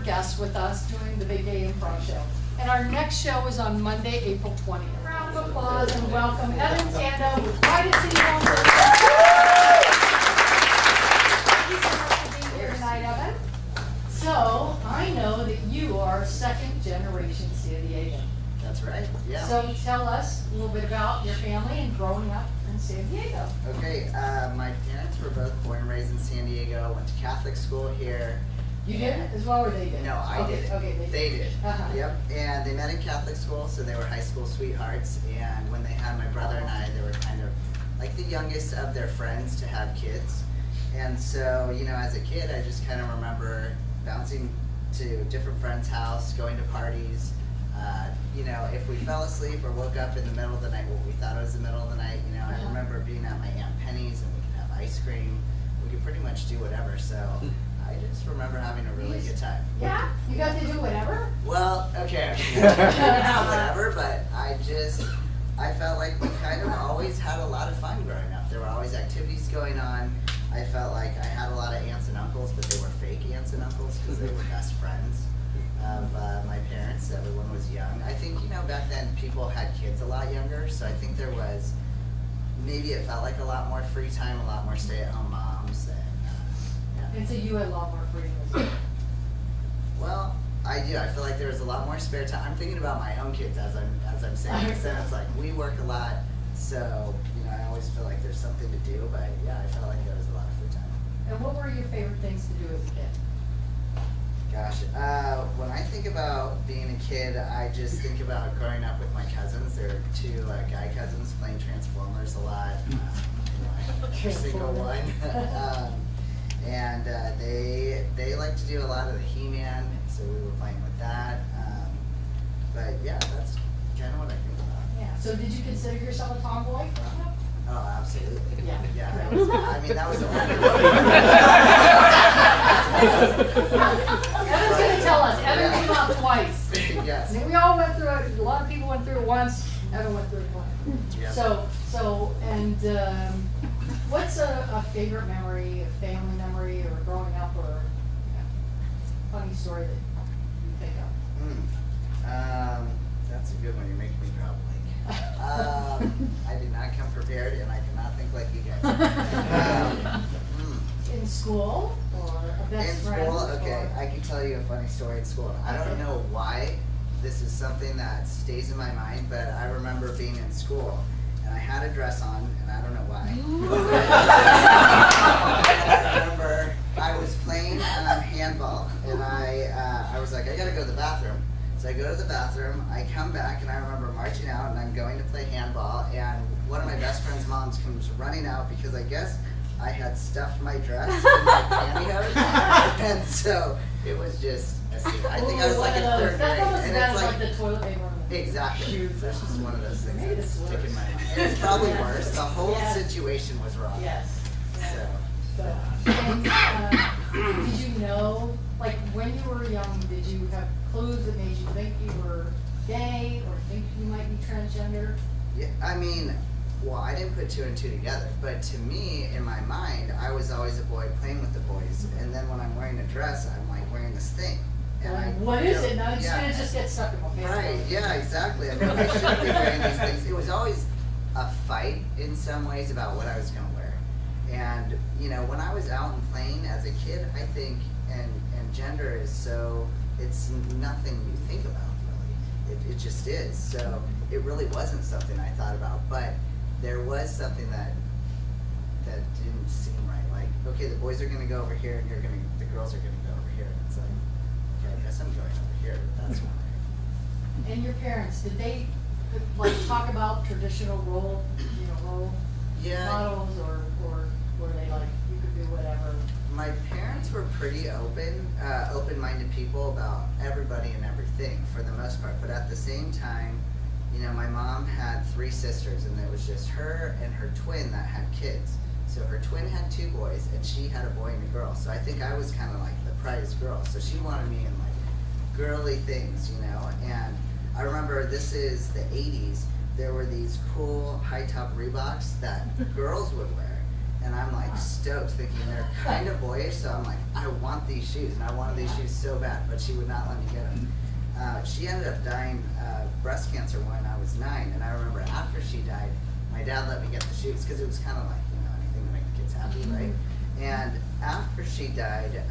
guests with us doing the Big Gay Improv Show. And our next show is on Monday, April 20th. Round of applause and welcome Evan Tando with Pride City Home. Thank you so much for being here tonight, Evan. So, I know that you are second generation San Diego. That's right, yeah. So tell us a little bit about your family and growing up in San Diego. Okay, my parents were both born and raised in San Diego, went to Catholic school here. You did it as well, or they did? No, I did. Okay, they did. Uh-huh. Yep, and they met in Catholic school, so they were high school sweethearts, and when they had my brother and I, they were kind of like the youngest of their friends to have kids. And so, you know, as a kid, I just kind of remember bouncing to different friends' house, going to parties. You know, if we fell asleep or woke up in the middle of the night, well, we thought it was the middle of the night, you know, I remember being at my Aunt Penny's and we could have ice cream. We could pretty much do whatever, so I just remember having a really good time. Yeah? You got to do whatever? Well, okay, not whatever, but I felt like we kind of always had a lot of fun growing up. There were always activities going on. I felt like I had a lot of aunts and uncles, but they were fake aunts and uncles because they were best friends of my parents. Everyone was young. I think, you know, back then people had kids a lot younger, so I think there was, maybe it felt like a lot more free time, a lot more stay-at-home moms. And, And so you had a lot more freedom as well. Well, I do. I feel like there was a lot more spare time. I'm thinking about my own kids as I'm saying this, and it's like we work a lot, so you know I always feel like there's something to do. But yeah, I felt like there was a lot of free time. And what were your favorite things to do as a kid? Gosh, when I think about being a kid, I just think about growing up with my cousins. There are two guy cousins playing Transformers a lot. You know, every single one. And they like to do a lot of the He-Man, so we were playing with that. But yeah, that's kind of what I think about. Yeah. So did you consider yourself a tomboy? Oh, absolutely. Yeah. Yeah. I mean, that was a wonderful. Evan's going to tell us. Evan came out twice. Yes. I mean, we all went through it. A lot of people went through it once. Evan went through it once. Yep. So, what's a favorite memory, a family memory, or growing up, or funny story that you think of? That's a good one. You're making me draw a blank. I did not come prepared, and I cannot think like you guys. In school, or a best friend? In school, okay. I can tell you a funny story in school. I don't know why this is something that stays in my mind, but I remember being in school, and I had a dress on, and I don't know why. I remember I was playing handball, and I was like, I gotta go to the bathroom. So I go to the bathroom, I come back, and I remember marching out, and I'm going to play handball, and one of my best friend's moms comes running out because I guess I had stuffed my dress in my pantyhose, and so it was just a scene. I think I was like in third grade, and it's like the toilet paper. Exactly. That's just one of those things Maybe that it's stick in worse. my mind. And it's probably Yeah. worse. The whole Yes. situation was wrong. Yes. So. And, did you know, like when you were young, did you have clues that made you think you were gay or think you might be transgender? Yeah, I mean, well, I didn't put two and two together, but to me, in my mind, I was always a boy playing with the boys, and then when I'm wearing a dress, I'm like wearing this thing. And What is it? Now it's yeah. gonna just get stuck in my pants. Right, yeah, exactly. I mean, I should be wearing these things. It was always a fight in some ways about what I was going to wear. And, you know, when I was out and playing as a kid, I think, and gender is so, it's nothing you think about, really. It just is. So it really wasn't something I thought about, but there was something that didn't seem right. Like, okay, the boys are going to go over here, and the girls are going to go over here. And it's like, okay, I guess I'm going over here, but that's not right. And your parents, did they like talk about traditional role Yeah. models, or were they like you could do whatever? My parents were pretty open-minded people about everybody and everything for the most part. But at the same time, you know, my mom had 3 sisters, and it was just her and her twin that had kids. So her twin had 2 boys, and she had a boy and a girl. So I think I was kind of like the prized girl. So she wanted me in like girly things, you know. And I remember this is the 80s. There were these cool high top Reeboks that girls would wear. and I'm like stoked, thinking they're kind of boyish, so I'm like, I want these shoes, and I wanted these shoes so bad, but she would not let me get them. She ended up dying of breast cancer when I was 9, and I remember after she died, my dad let me get the shoes, because it was kind of like, you know, anything to make the kids happy, right? And after she died,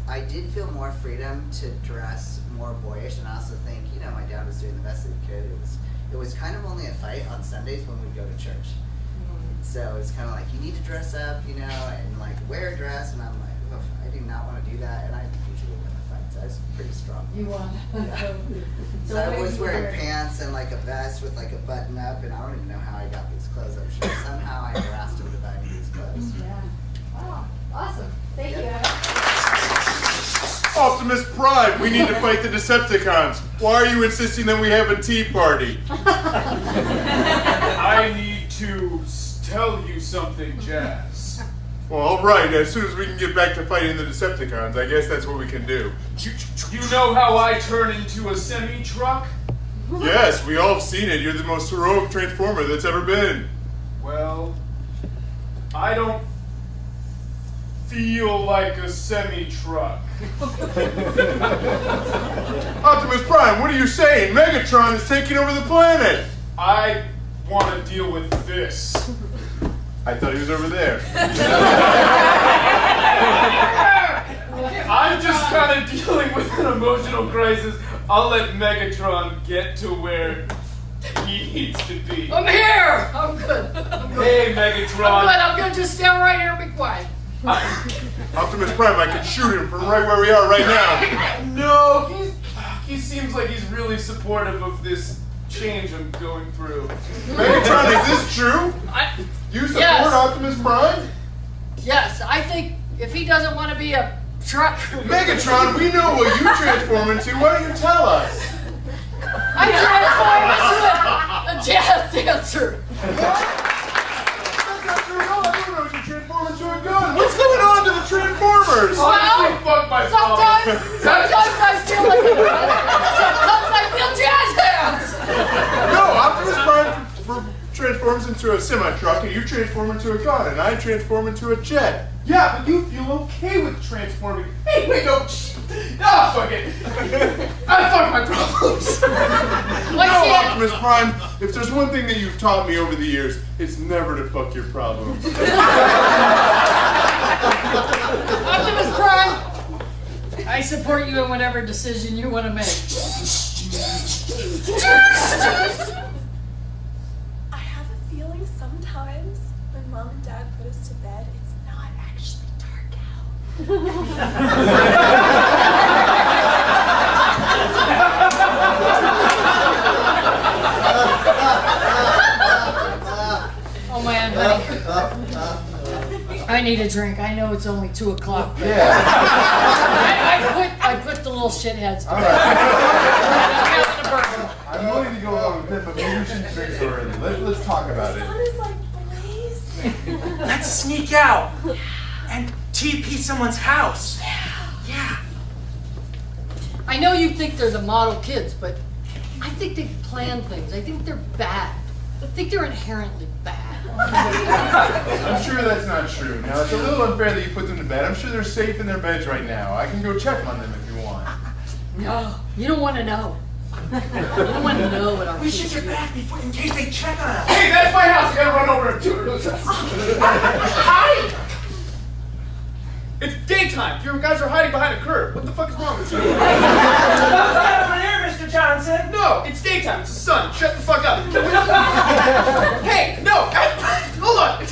I did feel more freedom to dress more boyish, and I also think, you know, my dad was doing the best that he could. It was kind of only a fight on Sundays when we'd go to church. So it's kind of like, you need to dress up, you know, and like wear a dress, and I'm like, oh, I do not want to do that, and I usually win the fights. I was pretty strong. You won. Yeah. So I was wearing pants and like a vest with like a button up, and I don't even know how I got these clothes. I'm sure somehow I harassed him to buy me these clothes. Yeah. Wow. Awesome. Thank you, Evan. Optimus Prime, we need to fight the Decepticons. Why are you insisting that we have a tea party? I need to tell you something, Jazz. Well, all right. As soon as we can get back to fighting the Decepticons, I guess that's what we can do. You know how I turn into a semi-truck? Yes, we all have seen it. You're the most heroic Transformer that's ever been. Well, I don't feel like a semi-truck. Optimus Prime, what are you saying? Megatron is taking over the planet. I want to deal with this. I thought he was over there. I'm just kind of dealing with an emotional crisis. I'll let Megatron get to where he needs to be. I'm here! I'm good. Hey, Megatron. I'm gonna just stand right here and be quiet. Optimus Prime, I could shoot him from right where we are right now. No, he seems like he's really supportive of this change I'm going through. Megatron, is this true? You support Yes. Optimus Prime? Yes, I think if he doesn't want to be a truck, Megatron, we know what you transform into. Why don't you tell us? I transform into a jazz dancer. That's not true at all. I don't know what you transform into a gun. What's going on to the Transformers? Honestly, fuck my Sometimes I feel like a sometimes I feel jazz hands. No, Optimus Prime transforms into a semi-truck, and you transform into a gun, and I transform into a jet. Yeah, but you feel okay with transforming. Hey, wait, no. Ah, fuck it. I fuck my problems. No, Optimus Prime, if there's one thing that you've taught me over the years, it's never to fuck your problems. Optimus Prime, I support you in whatever decision you want to make. I have a feeling sometimes when Mom and Dad put us to bed, it's not actually dark out. Oh man, honey. I need a drink. I know it's only 2 o'clock. But Yeah. I put the little shitheads to All bed. right. I'm willing to go along with it, but maybe we shouldn't drink so early. Let's talk about The it. sun is like blazing. Let's sneak out and TP someone's house. Yeah. I know you think they're the model kids, but I think they plan things. I think they're bad. I think they're inherently bad. I'm sure that's not true. Now, it's a little unfair that you put them to bed. I'm sure they're safe in their beds right now. I can go check on them if you want. No, you don't want to know. You don't want to know what our We should kids get do. back before, in case they check on us. Hey, that's my house. I gotta run over and do it. Hi! It's daytime. You guys are hiding behind a curb. What the fuck is wrong with you? What's that over there, Mr. Johnson? No, it's daytime. It's the sun. Shut the fuck up. Hey, no. Hold on.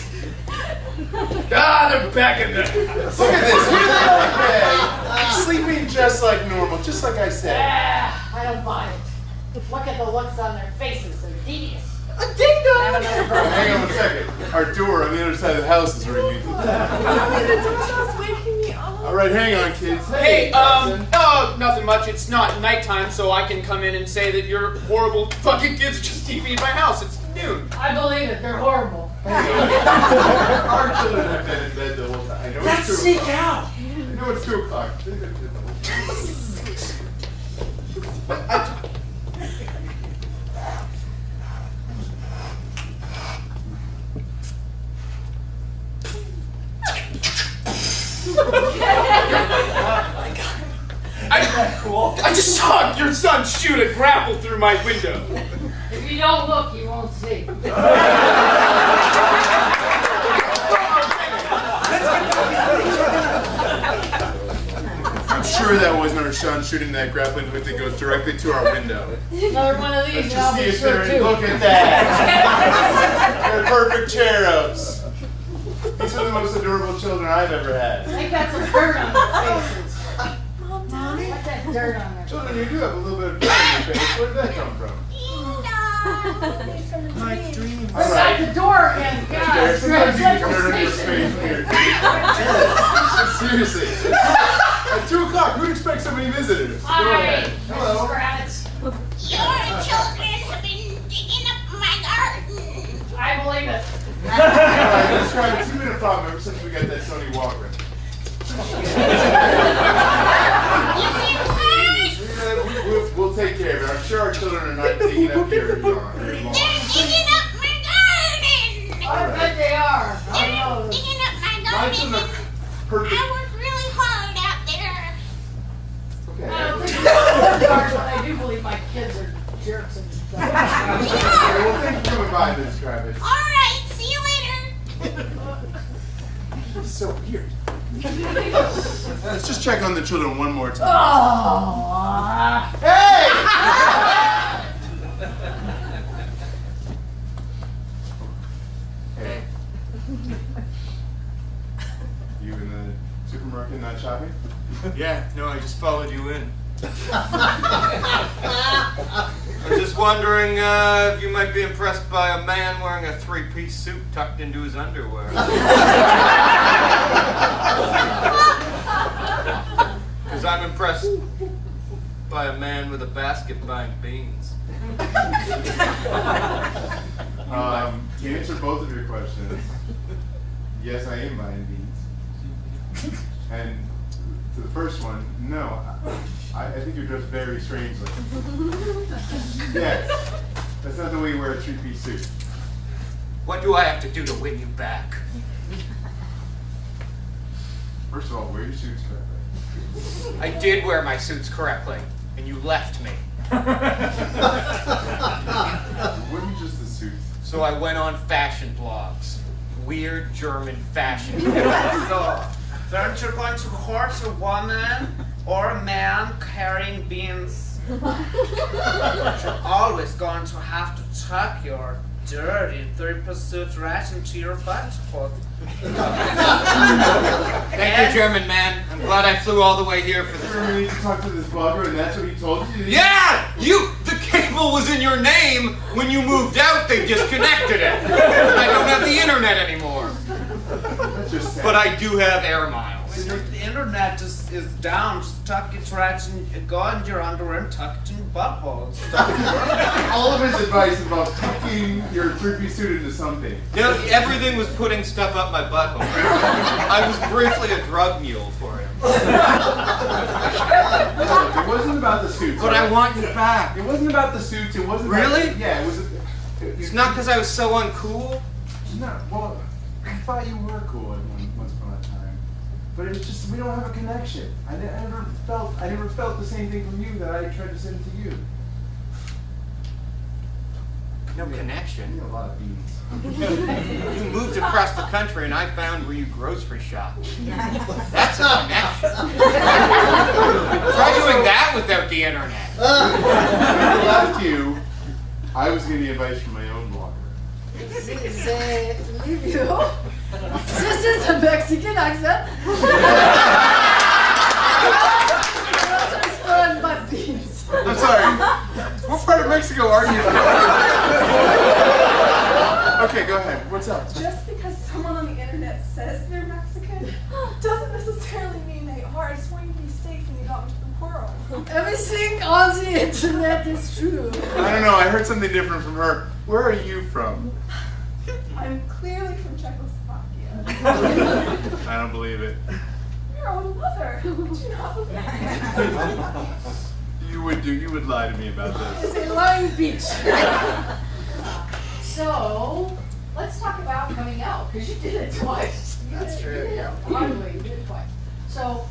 Ah, they're back in there. Look at this. You're okay. Sleeping just like normal, just like I said. I don't buy it. Look at the looks on their faces. They're devious. A ding dong. Hang on a second. Our door on the other side of the house is ringing. Oh, the doorbell's waking me up. All right, hang on, kids. Hey, nothing much. It's not nighttime, so I can come in and say that your horrible fucking kids just TP'd my house. It's noon. I believe it. They're horrible. Our children have been in bed the whole time. I know Let's it's 2 sneak o'clock. out. I know it's 2 o'clock. that cool? I just saw your son shoot a grapple through my window. If you don't look, you won't see. I'm sure that wasn't our son shooting that grappling hook that goes directly to our window. Another one of these, Let's and I'll just see be if sure they're too. look at that. They're perfect cherubs. These are the most adorable children I've ever had. They got some dirt on their faces. Mom, Dad. What's that dirt on their Children, you do have a little bit of dirt on your face. Where did that come from? From a dream. What's out the door again? God, There, it's sometimes you get Central dirt on your Station. face when you're seriously. At 2 o'clock, who'd expect so many visitors? Go Hi, ahead. Mrs. Hello. Kravitz. Your children have been digging up my garden. I believe it. All right, let's try a 2-minute problem ever since we got that Sony Walker. We'll take care of it. I'm sure our children are not digging up your lawn. They're digging up my garden. I bet they are. I They're know. digging up my My garden. children are perfect. I work really hard out there. I don't Okay. think it's hard, but I do believe my kids are jerks and stuff. Well, thank you for coming by, Mrs. Kravitz. All right, see you later. It's so weird. Let's just check on the children one more time. Oh, Hey! Hey. You in the supermarket not shopping? Yeah, no, I just followed you in. I'm just wondering if you might be impressed by a man wearing a 3-piece suit tucked into his underwear. Because I'm impressed by a man with a basket buying beans. To answer both of your questions, yes, I am buying beans. And to the first one, no. I think you're dressed very strangely. Yes, that's not the way you wear a 3-piece suit. What do I have to do to win you back? First of all, wear your suits correctly. I did wear my suits correctly, and you left me. It wasn't just the suits. So I went on fashion blogs. Weird German fashion. So, weren't you going to court a woman or a man carrying beans? You're always going to have to tuck your dirty 3-piece suit right into your butthole. Thank you, German man. I'm glad I flew all the way here for You this. need to talk to this blogger, and that's what he told you? Yeah! The cable was in your name. When you moved out, they disconnected it. I don't have the internet anymore. That's just sad. But I do have air miles. When the internet just is down, just tuck it right in, go in your underwear and tuck it in your butthole. All of his advice about tucking your 3-piece suit into something. Everything was putting stuff up my butthole. I was briefly a drug mule for him. It wasn't about the suits. But I want you back. It wasn't about the suits. It wasn't Really? About, yeah, it was. It's not because I was so uncool. No, well, I thought you were cool at once upon a time, but it's just we don't have a connection. I never felt the same thing from you that I tried to send to you. No You connection. need a lot of beans. You moved across the country and I found where you grocery shop. That's a connection. Try doing that without the internet. When I left you, I was getting advice from my own blogger. They leave you. This is a Mexican accent. But beans. I'm sorry. What part of Mexico are you from? Okay, go ahead. What's up? Just because someone on the internet says they're Mexican doesn't necessarily mean they are. I just want you to be safe when you go out into the world. Everything on the internet is true. I don't know. I heard something different from her. Where are you from? I'm clearly from Czechoslovakia. I don't believe it. Your own mother. Would you not believe it? You would lie to me about this. It's a lying beach. So, let's talk about coming out, because you did it twice. That's true, yeah. Hardly, you did it twice. So,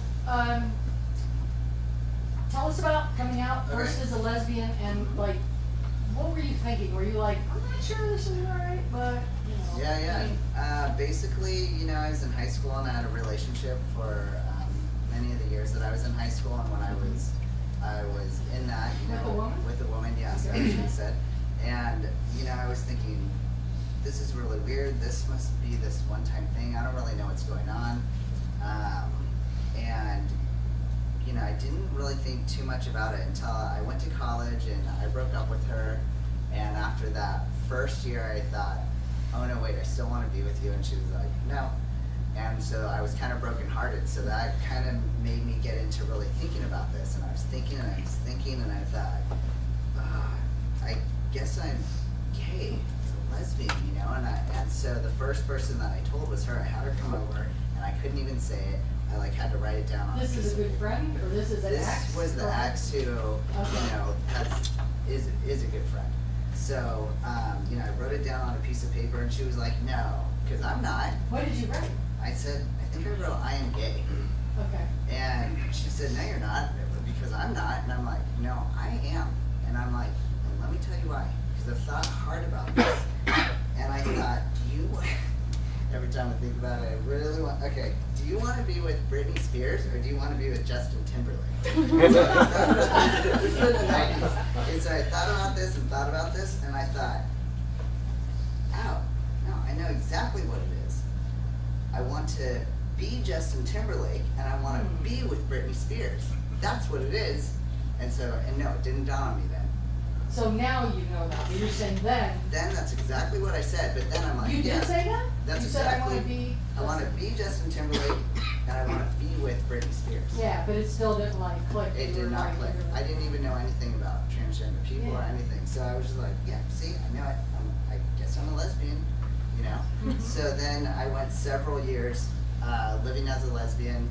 tell tell us about coming out first as a lesbian and like, what were you thinking? Were you like, I'm not sure this is alright, but you know. Basically, I was in high school and I had a relationship for many of the years that I was in high school, and when I was in that, With a woman? with a woman, yes, Okay. as she said, and I was thinking, this is really weird. This must be this one-time thing. I don't really know what's going on, and I didn't really think too much about it until I went to college and I broke up with her, and after that first year, I thought, oh no, wait, I still want to be with you, and she was like, no. And so I was kind of brokenhearted, so that kind of made me get into really thinking about this, and I was thinking and I was thinking, and I thought, I guess I'm gay, a lesbian, and so the first person that I told was her. I had her come over, and I couldn't even say it. I had to write it down on This is a good friend, or this is an ex? This was the ex who, is a good friend. So, I wrote it down on a piece of paper, and she was like, no, because I'm not. What did you write? I said, I think I wrote, I am gay. Okay. And she said, no, you're not, because I'm not. And I'm like, no, I am. And I'm like, and let me tell you why. Because I've thought hard about this. And I thought, every time I think about it, I really want, okay, do you want to be with Britney Spears or do you want to be with Justin Timberlake? And so I thought about this, and I thought, oh, no, I know exactly what it is. I want to be Justin Timberlake, and I want to be with Britney Spears. That's what it is. And no, it didn't dawn on me then. So now you know that, but you're saying then. Then that's exactly what I said, but then I'm like, You yeah. did say that? That's You said exactly. I want to be Justin Timberlake, and I want to be with Britney Spears. Yeah, but it still didn't click. It You did were not like, click. you're- I didn't even know anything about transgender people or Yeah. anything. So I was just like, yeah, see, I know it. I guess I'm a lesbian, So then I went several years living as a lesbian.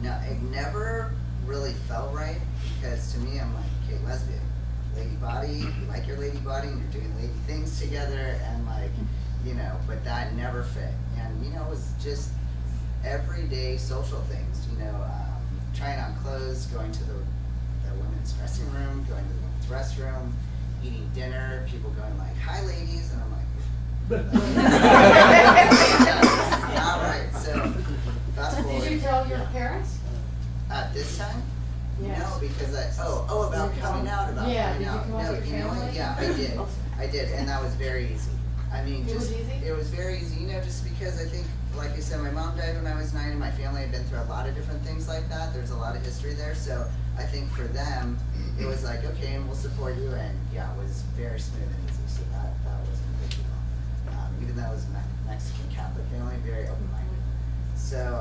Now, it never really felt right because to me, I'm like, okay, lesbian. Lady body, you like your lady body, and you're doing lady things together, and but that never fit. And it was just everyday social things, trying on clothes, going to the women's dressing room, going to the women's restroom, eating dinner, people going like, hi ladies, and I'm like, this is not right. So fast So forward. did you tell your parents? At this time? Yes. No, because about coming out, Yeah, coming did you out. come out No, to your what? family? Yeah, I did, and that was very easy. I mean, It was easy? it was very easy, just because I think, like I said, my mom died when I was 9, and my family had been through a lot of different things like that. There's a lot of history there, so I think for them, it was like, okay, and we'll support you, and yeah, it was very smooth and easy, so that wasn't a big deal. Even though it was a Mexican Catholic family, very open-minded. So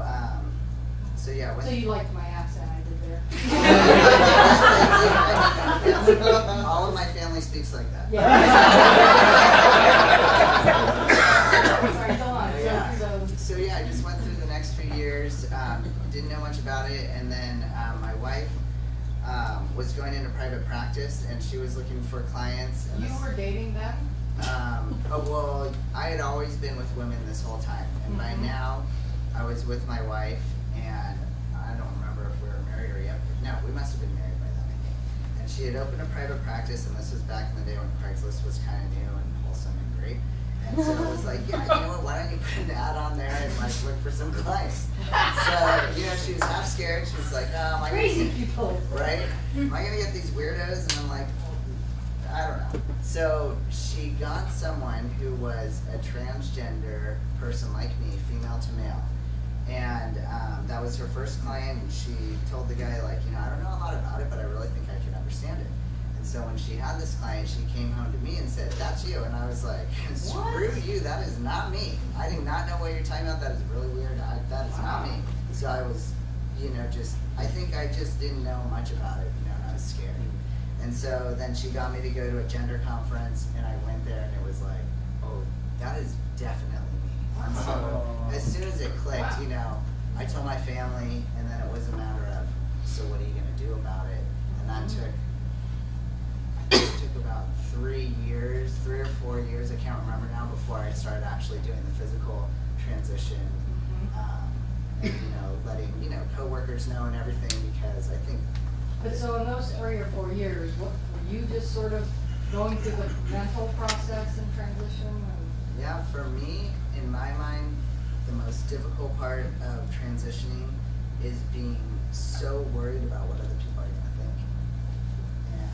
yeah. So you liked my accent I did there? All of my family speaks like that. Yeah. Sorry, go on. Yeah. So So I just went through the next few years, didn't know much about it, and then my wife was going into private practice, and she was looking for clients. And you were dating them? I had always been with women this whole time, and by now, I was with my wife, and I don't remember if we were married or yet. No, we must have been married by then, I think. And she had opened a private practice, and this was back in the day when Craigslist was kind of new and wholesome and great. And so I was like, yeah, you know what, why don't you put an ad on there and look for some clients? So, she was half scared. She was like, oh, am I Crazy gonna people. right? Am I gonna get these weirdos? And I'm like, I don't know. So she got someone who was a transgender person like me, female to male. And that was her first client, and she told the guy, I don't know a lot about it, but I really think I can understand it. And so when she had this client, she came home to me and said, that's you. And I was like, screw you, that is not me. I do not know what you're talking about, that is really weird, that is not me. So I was, I think I just didn't know much about it, and I was scared. And so then she got me to go to a gender conference, and I went there, and it was like, oh, that is definitely me. And so as soon as it clicked, I told my family, and then it was a matter of, so what are you gonna do about it? And that took about 3 or 4 years, I can't remember now, before I started actually doing the physical transition, and letting coworkers know and everything, because I think But so in those 3 or 4 years, what, were you just sort of going through the mental process and transition? And Yeah, for me, in my mind, the most difficult part of transitioning is being so worried about what other people are going to think. And,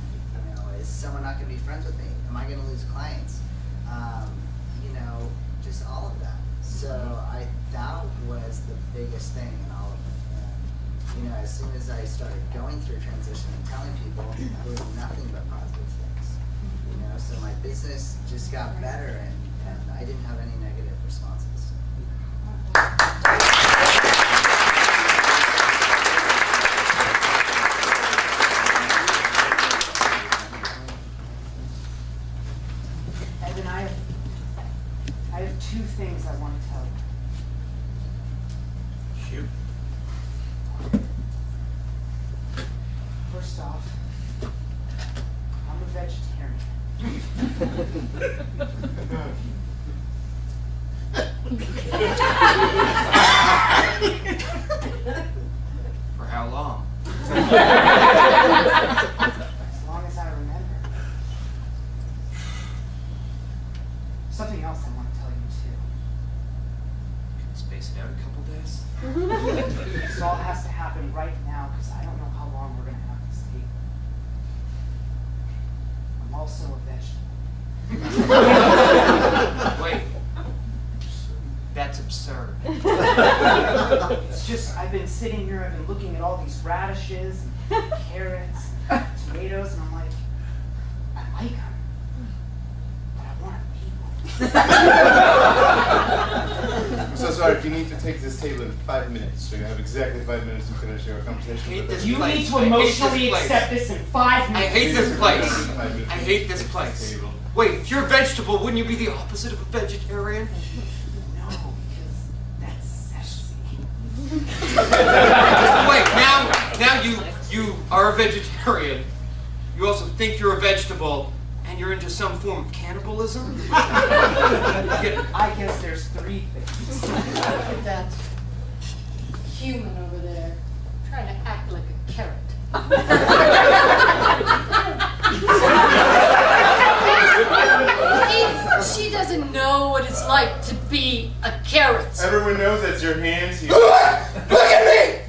you know, is someone not going to be friends with me? Am I going to lose clients? You know, just all of that. So that was the biggest thing in all of it. And, you know, as soon as I started going through transition and telling people, there was nothing but positive things. You know, so my business just got better, and I didn't have any negative responses. Evan, I have 2 things I want to tell you. Shoot. First off, I'm a vegetarian. For how long? As long as I remember. Something else I want to tell you Can space it out a couple days? too. This all has to happen right now because I don't know how long we're gonna have this table. I'm also a vegetable. Wait. That's absurd. It's just I've been sitting here, I've been looking at all these radishes and carrots, tomatoes, and I'm like, I like them, but I want people. I'm so sorry, if you need to take this table in 5 minutes, so you have exactly 5 minutes to finish your conversation hate with this us. You place. need to I hate emotionally this place. accept this in 5 I minutes. hate this place. 5 minutes. I hate this place. Table. Wait, if you're a vegetable, wouldn't you be the opposite of a vegetarian? No, because that's sexy. Wait, now you are a vegetarian. You also think you're a vegetable, and you're into some form of cannibalism? I guess there's 3 things. Look at that human over there trying to act like a carrot. She doesn't know what it's like to be a carrot. Everyone knows that's your hands. You... Look at me!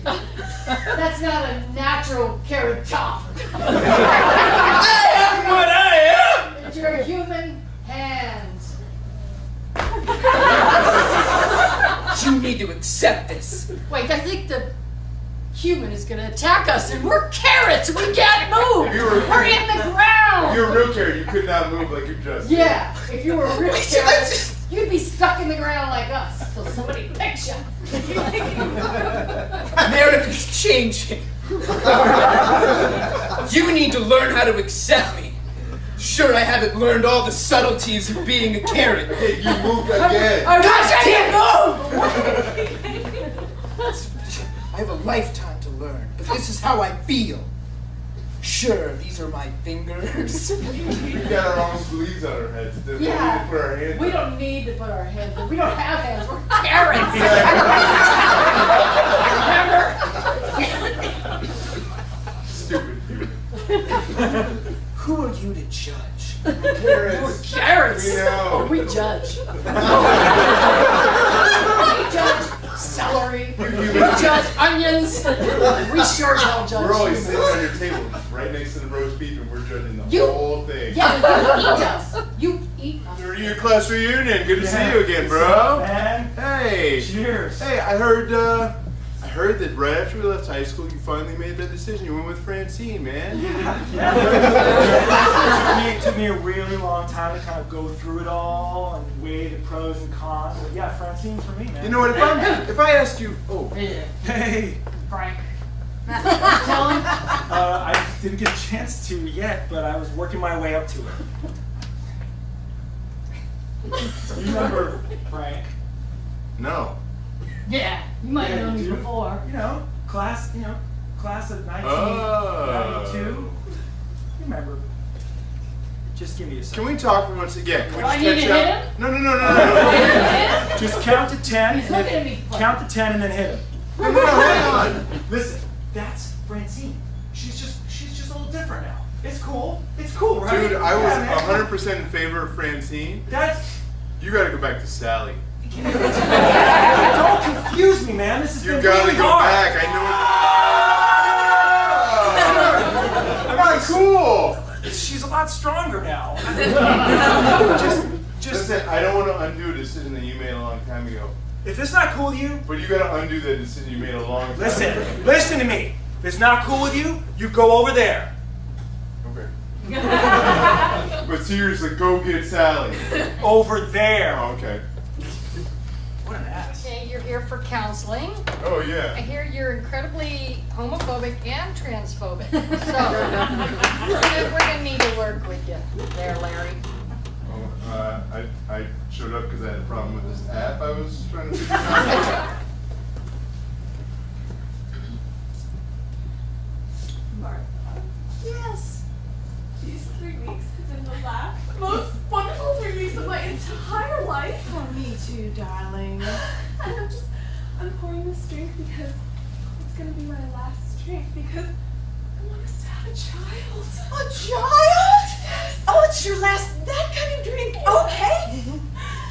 that's not a natural carrot top. I am what I am! It's your human hands. You need to accept this. Wait, I think the human is gonna attack us and we're carrots! We can't move! If you were- We're in the ground! If you're a real carrot, you could not move like you just did. Yeah, if you were a real Wait, carrot, you'd be stuck in the ground like us till somebody picks you. America's changing. You need to learn how to accept me. Sure, I haven't learned all the subtleties of being a carrot. Hey, you moved again. God damn, no! I have a lifetime to learn, but this is how I feel. Sure, these are my fingers. We got our own sleeves on our heads. That's why Yeah. we put our hands We up. don't need to put our hands in. We don't have hands. We're carrots. Stupid human. Who are you to judge? Carrots. We're carrots! We know. Or we judge. We judge celery. You We human. judge onions. We sure as hell judge We're always humans. sitting on your table, right next to the roast beef, and we're judging the You- whole thing. Yeah, you eat us. You eat us. Your class reunion. Good to see you again, bro. Man. Hey. Cheers. Hey, I heard that right after we left high school, you finally made that decision. You went with Francine, man. It took me a really long time to kind of go through it all and weigh the pros and cons. But yeah, Francine's for me, man. You know what? If I ask you, Hey, Frank. Tell him. I didn't get a chance to yet, but I was working my way up to it. You remember Frank? no. Yeah, you might have known me you do. before. Class of 1992. Oh. You remember? Just give me a second. Can we talk for once again? Can we Do I just need catch to up? hit him? No. Just count to 10. He's looking at me funny. Count to 10 and then hit him. No, hang on. Listen, that's Francine. She's she's just a little different now. It's cool. It's cool, right? Dude, I was Yeah, man. 100% in favor of Francine. That's... You gotta go back to Sally. Don't confuse me, man. This is You gotta go back. I know it's cool. She's a lot stronger now. just Listen, I don't want to undo a decision that you made a long time ago. if it's not cool with you, But you gotta undo that decision you made a long time ago. listen to me. If it's not cool with you, you go over there. Okay. But seriously, go get Sally. Over there. Oh, okay. What an ass. Okay, you're here for counseling. Oh, I yeah. hear you're incredibly homophobic and transphobic. So, we're gonna need to work with you there, Larry. Oh, I showed up because I had a problem with this app I was trying to figure out. Martha. Yes. These 3 weeks have been the most wonderful 3 weeks of my entire life. Oh, me too, darling. And I'm pouring this drink because it's gonna be my last drink because I want us to have a child. A child? Oh, it's your last, that kind of drink. Okay.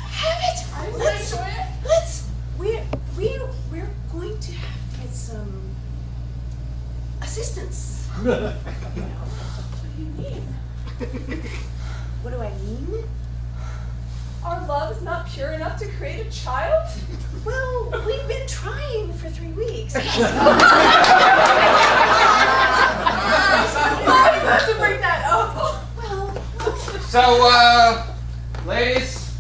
Have it. Let's we're going to have to get some assistance. What do you mean? What do I mean? Our love is not pure enough to create a child? Well, we've been trying for 3 weeks. Why do you have to bring that up? Well, So, ladies,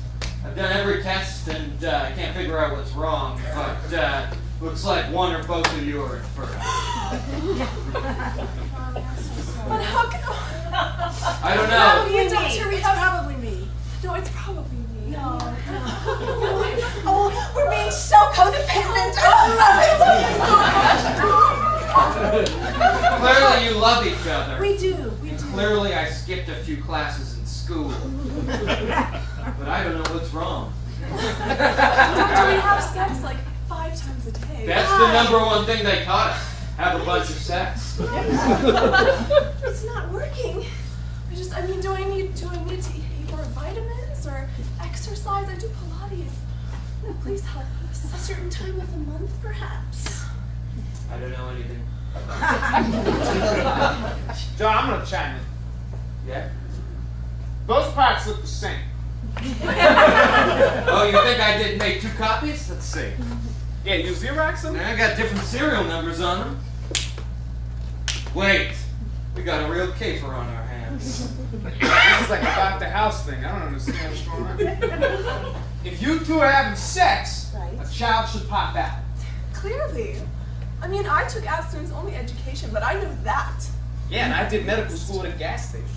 I've done every test and I can't figure out what's wrong, but looks like one or both of you are infertile. But how can I don't How know. do you doctor? We it's have probably me. No, it's probably me. No. Oh, we're being so codependent. I love it. Clearly you love each other. We do. We do. Clearly I skipped a few classes in school. But I don't know what's wrong. Doctor, we have sex like 5 times a day. That's the number one thing they taught us. Have a bunch of sex. It's not working. I mean, do I need to eat more vitamins or exercise? I do Pilates. No, please help us. A certain time of the month, perhaps. I don't know anything. Joe, I'm gonna chime in. Yeah? Both parts look the same. Oh, you think I didn't make 2 copies? Let's see. Yeah, you Xerox them? I got different serial numbers on them. Wait, we got a real caper on our hands. This is like a back the house thing. I don't understand what's going on. If you two are having sex, Right. a child should pop out. Clearly. I mean, I took abstinence only education, but I know that. Yeah, and I did medical school at a gas station.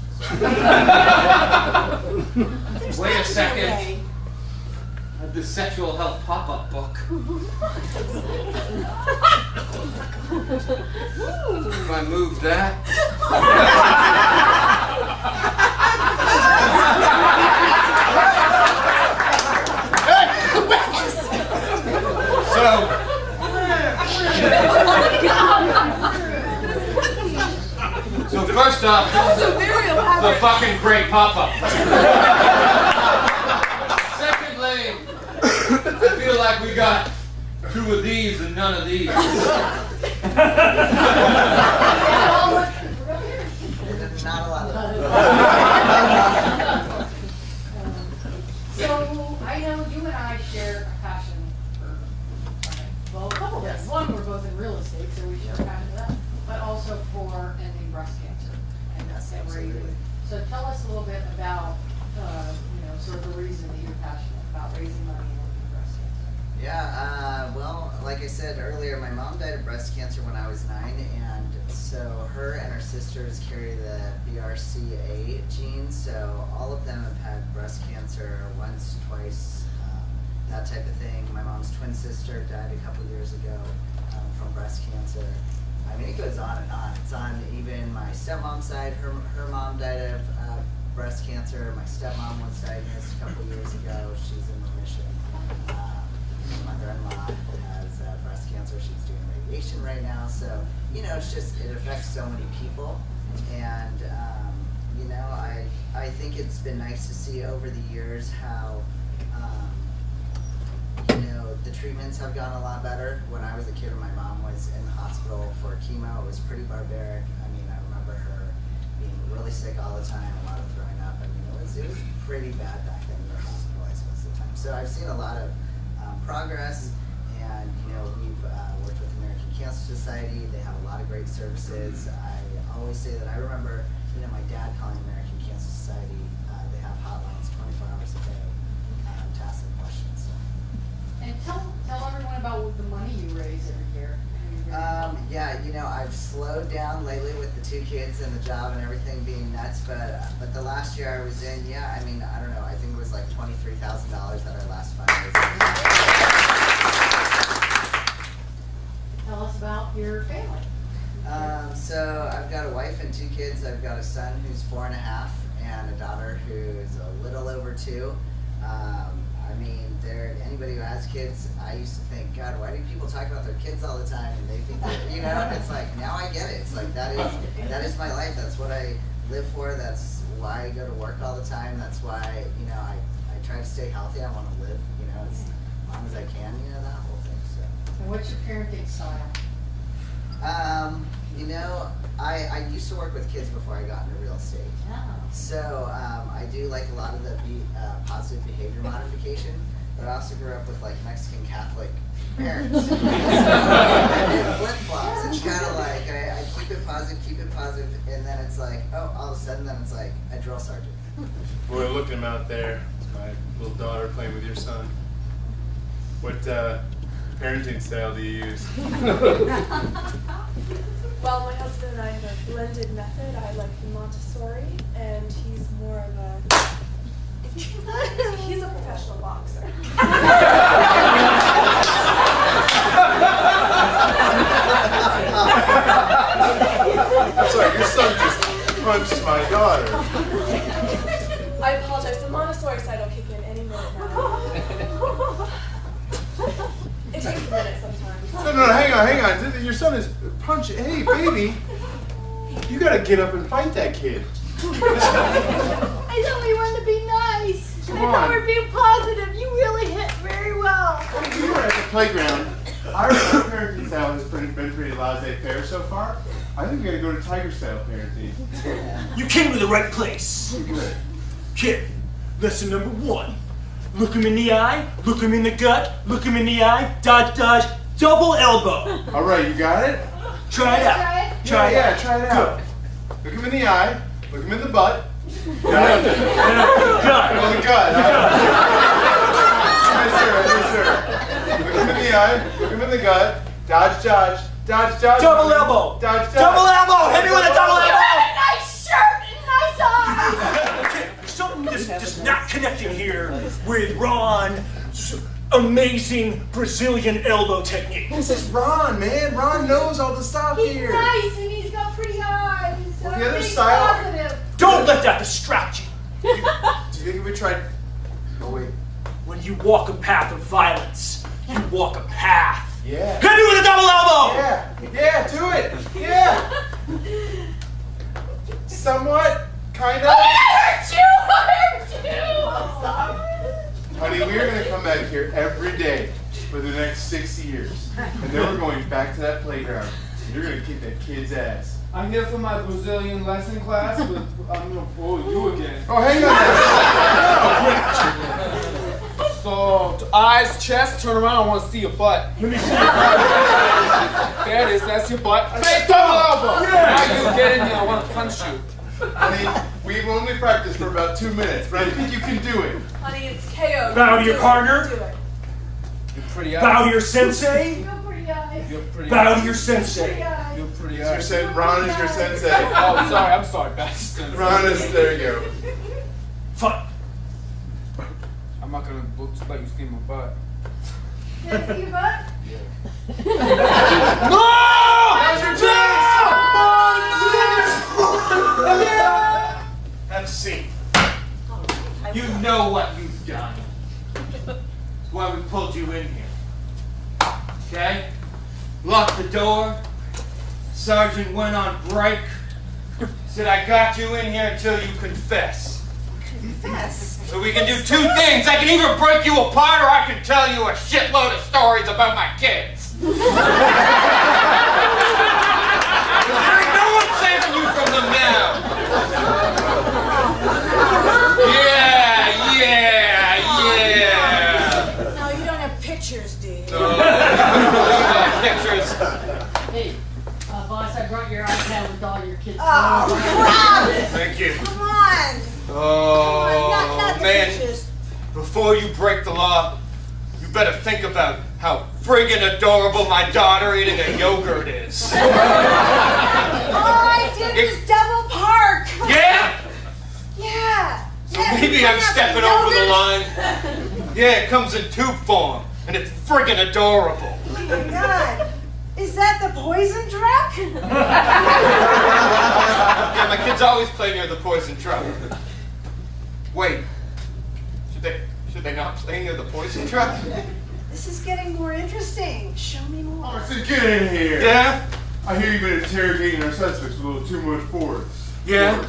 There's Wait a got to be second. way. The sexual health pop-up book. If I move that. So first off, So very the elaborate. fucking great pop-up. Secondly, I feel like we got 2 of these and none of these. Not a lot of So, I know you and I share a passion for, well, a couple of things. One, we're both in real estate, so we share a passion for that, but also for ending breast cancer. And that's absolutely. So tell us a little bit about, sort of the reason that you're passionate about raising money and ending breast cancer. Yeah, well, like I said earlier, my mom died of breast cancer when I was 9, and so her and her sisters carry the BRCA gene, so all of them have had breast cancer once, twice, that type of thing. My mom's twin sister died a couple years ago from breast cancer. I mean, it goes on and on. It's on even my stepmom's side. Her mom died of breast cancer. My stepmom was diagnosed a couple years ago. She's in remission. My mother-in-law has breast breast cancer. She's doing radiation right now. So, you know, it's just, it affects so many people. And, you know, I think it's been nice to see over the years how, you know, the treatments have gotten a lot better. When I was a kid and my mom was in the hospital for chemo, it was pretty barbaric. I mean, I remember her being really sick all the time, a lot of throwing up. I mean, it was pretty bad back then. We were hospitalized most of the time. So I've seen a lot of progress, and, you know, we've worked with the American Cancer Society. They have a lot of great services. I always say that I remember, you know, my dad calling the American Cancer Society. They have hotlines 24 hours a day to ask them questions. So. And tell everyone about the money you raise every year. Yeah, you know, I've slowed down lately with the 2 kids and the job and everything being nuts, but the last year I was in, yeah, I mean, I don't know, I think it was like $23,000 at our last fundraiser. Tell us about your family. So I've got a wife and 2 kids. I've got a son who's 4.5 and a daughter who's a little over 2. I mean, anybody who has kids, I used to think, God, why do people talk about their kids all the time? And they think that, you know, and it's like, now I get it. It's like, that is my life. That's what I live for. That's why I go to work all the time. That's why, you know, I try to stay healthy. I want to live, you know, as long as I can, you know, that whole thing. So. And what's your parenting style? You know, I used to work with kids before I got into real estate. Oh. So I do like a lot of the positive behavior modification, but I also grew up with like Mexican Catholic parents. So I did flip-flops. It's kind of like I keep it positive, and then it's like, oh, all of a sudden then it's like a drill sergeant. Boy, look at him out there. My little daughter playing with your son. What parenting style do you use? Well, my husband and I have a blended method. I like the Montessori, and he's more of a... he's a professional boxer. I'm sorry, your son just punched my daughter. I apologize. The Montessori side will kick in any minute now. It takes a minute sometimes. No, hang on. Your son is punching. Hey, baby, you gotta get up and fight that kid. I thought we wanted to be nice. Come I thought on. we were being positive. You really hit very well. We were at the playground. Our parenting style has been pretty laissez-faire so far. I think we gotta go to tiger style parenting. You came to the right place. Good. Kid, lesson number 1. Look him in the eye, look him in the gut, look him in the eye, dodge, dodge, double elbow. All right, you got it? Try it out. Try it out. Try it out. Look him in the eye, look him in the butt. Gut. Oh, the gut. Yes, sir. Look him in the eye, look him in the gut, dodge, dodge, dodge, dodge. Double elbow. Dodge, dodge. Double elbow. Hit me with a double elbow. Nice shirt and nice eyes. Okay, there's something just not connecting here with Ron's amazing Brazilian elbow technique. This is Ron, man. Ron knows all the stuff He's here. nice and he's got pretty eyes. Well, the other Being style- positive. Don't let that distract you. Do you think if we tried? Oh wait. When you walk a path of violence, you walk a path. Yeah. Hit me with a double elbow. Yeah, do it. Yeah. Somewhat, kind of. I hurt you. I'm sorry. Honey, we're gonna come back here every day for the next 6 years, and then we're going back to that playground. And you're gonna kick that kid's ass. I'm here for my Brazilian lesson class, but I'm gonna pull you again. Oh, hang on. So, eyes, chest, turn around. I want to see your butt. Let me see. There it is. That's your butt. Hey, double elbow. Now you get in here. I want to punch you. Honey, we've only practiced for about 2 minutes, but I think you can do it. Honey, it's KO. Bow to your Do it. partner. Do it. You're pretty eyes. Bow to your sensei. You got pretty eyes. You're pretty Bow eyes. to your sensei. You're pretty Your eyes. Ron is your sensei. Oh, sorry. I'm sorry. Bastard. Ron is, there you go. Fine. I'm not gonna let you see my butt. Can I see your butt? No! Have a seat. You know what you've done. That's why we pulled you in here. Okay? locked the door. Sergeant went on break. Said, I got you in here until you confess. Confess? So we can do two things. I can either break you apart or I can tell you a shitload of stories about my kids. There ain't no one saving you from them now. Yeah. No, you don't have pictures, do you? No, pictures. Hey, boss, I brought your iPad with all your kids. Oh, Thank you. come on! Oh, Not the man. pictures. Before you break the law, you better think about how friggin' adorable my daughter eating a yogurt is. All I did was double park. Yeah? Yeah. So maybe I'm stepping over the line. Yeah, it comes in tube form, and it's friggin' adorable. Oh my God. Is that the poison truck? Yeah, my kids always play near the poison truck. Wait, should they not play near the poison truck? This is getting more interesting. Show me more. Officer, get in here. Yeah? I hear you've been interrogating our suspects with a little too much force. Yeah?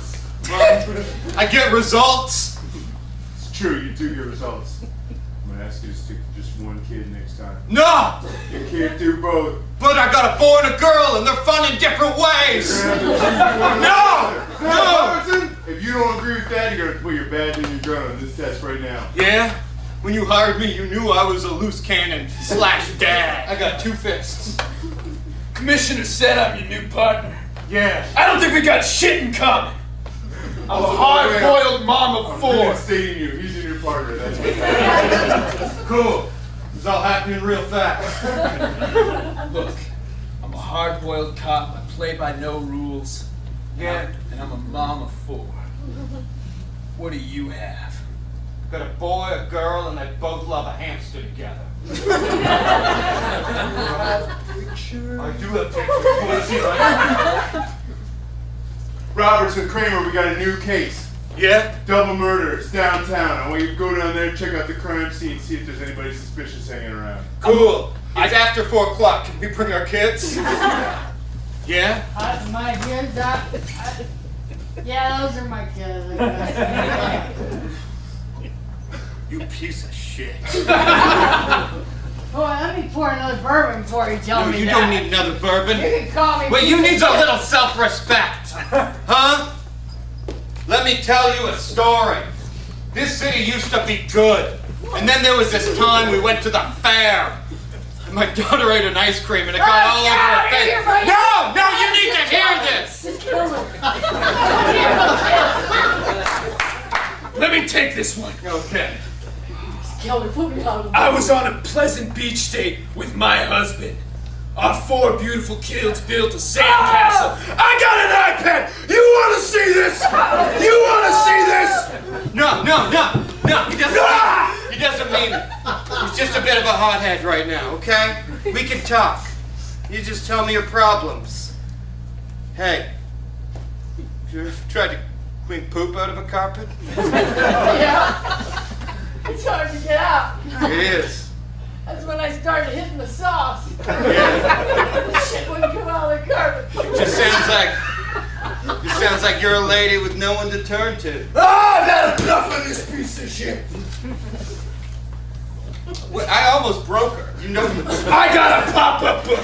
Well, I get results. It's true, you do get results. I'm gonna ask you to stick to just one kid next time. No! You can't do both. But I got a boy and a girl, and they're fun in different ways. No! Robertson, if you don't agree with that, you're gonna put your badge in your gun on this test right now. Yeah? When you hired me, you knew I was a loose cannon / dad. I got 2 fists. Commissioner said I'm your new partner. Yeah. I don't think we got shit in common. I'm a hard-boiled mom of 4. Reinstating you. He's your new partner. That's what. Cool. It's all happening real fast. Look, I'm a hard-boiled cop. I play by no rules. Yeah. And I'm a mom of 4. What do you have? Got a boy, a girl, and they both love a hamster together. I do have pictures. You want to see right? Robertson, Kramer, we got a new case. Yeah? Double murder. It's downtown. I want you to go down there and check out the crime scene, see if there's anybody suspicious hanging around. Cool. It's after 4 o'clock. Can we bring our kids? Yeah? My kids, yeah, those are my kids. You piece of shit. Boy, let me pour another bourbon before you tell No, me you that. don't need another bourbon. You can call me. Wait, you need a little self-respect. Huh? Let me tell you a story. This city used to be good. And then there was this time we went to the fair. And my daughter ate an ice cream and it got all over her face. No, you need to hear this. Just kill me. Let me take this one. Okay. Just kill me. Put me out of the I was on a pleasant beach date with my husband. Our 4 beautiful kids built a sandcastle. I got an iPad! You wanna see this? You wanna see this? No. He doesn't mean it. He's just a bit of a hothead right now, okay? We can talk. You just tell me your problems. Hey, have you ever tried to clean poop out of a carpet? Yeah. It's hard to get out. It is. That's when I started hitting the sauce. Yeah. The shit wouldn't come out of the carpet. Just sounds like you're a lady with no one to turn to. I've had enough of this piece of shit. Wait, I almost broke her. You know. I got a pop-up book.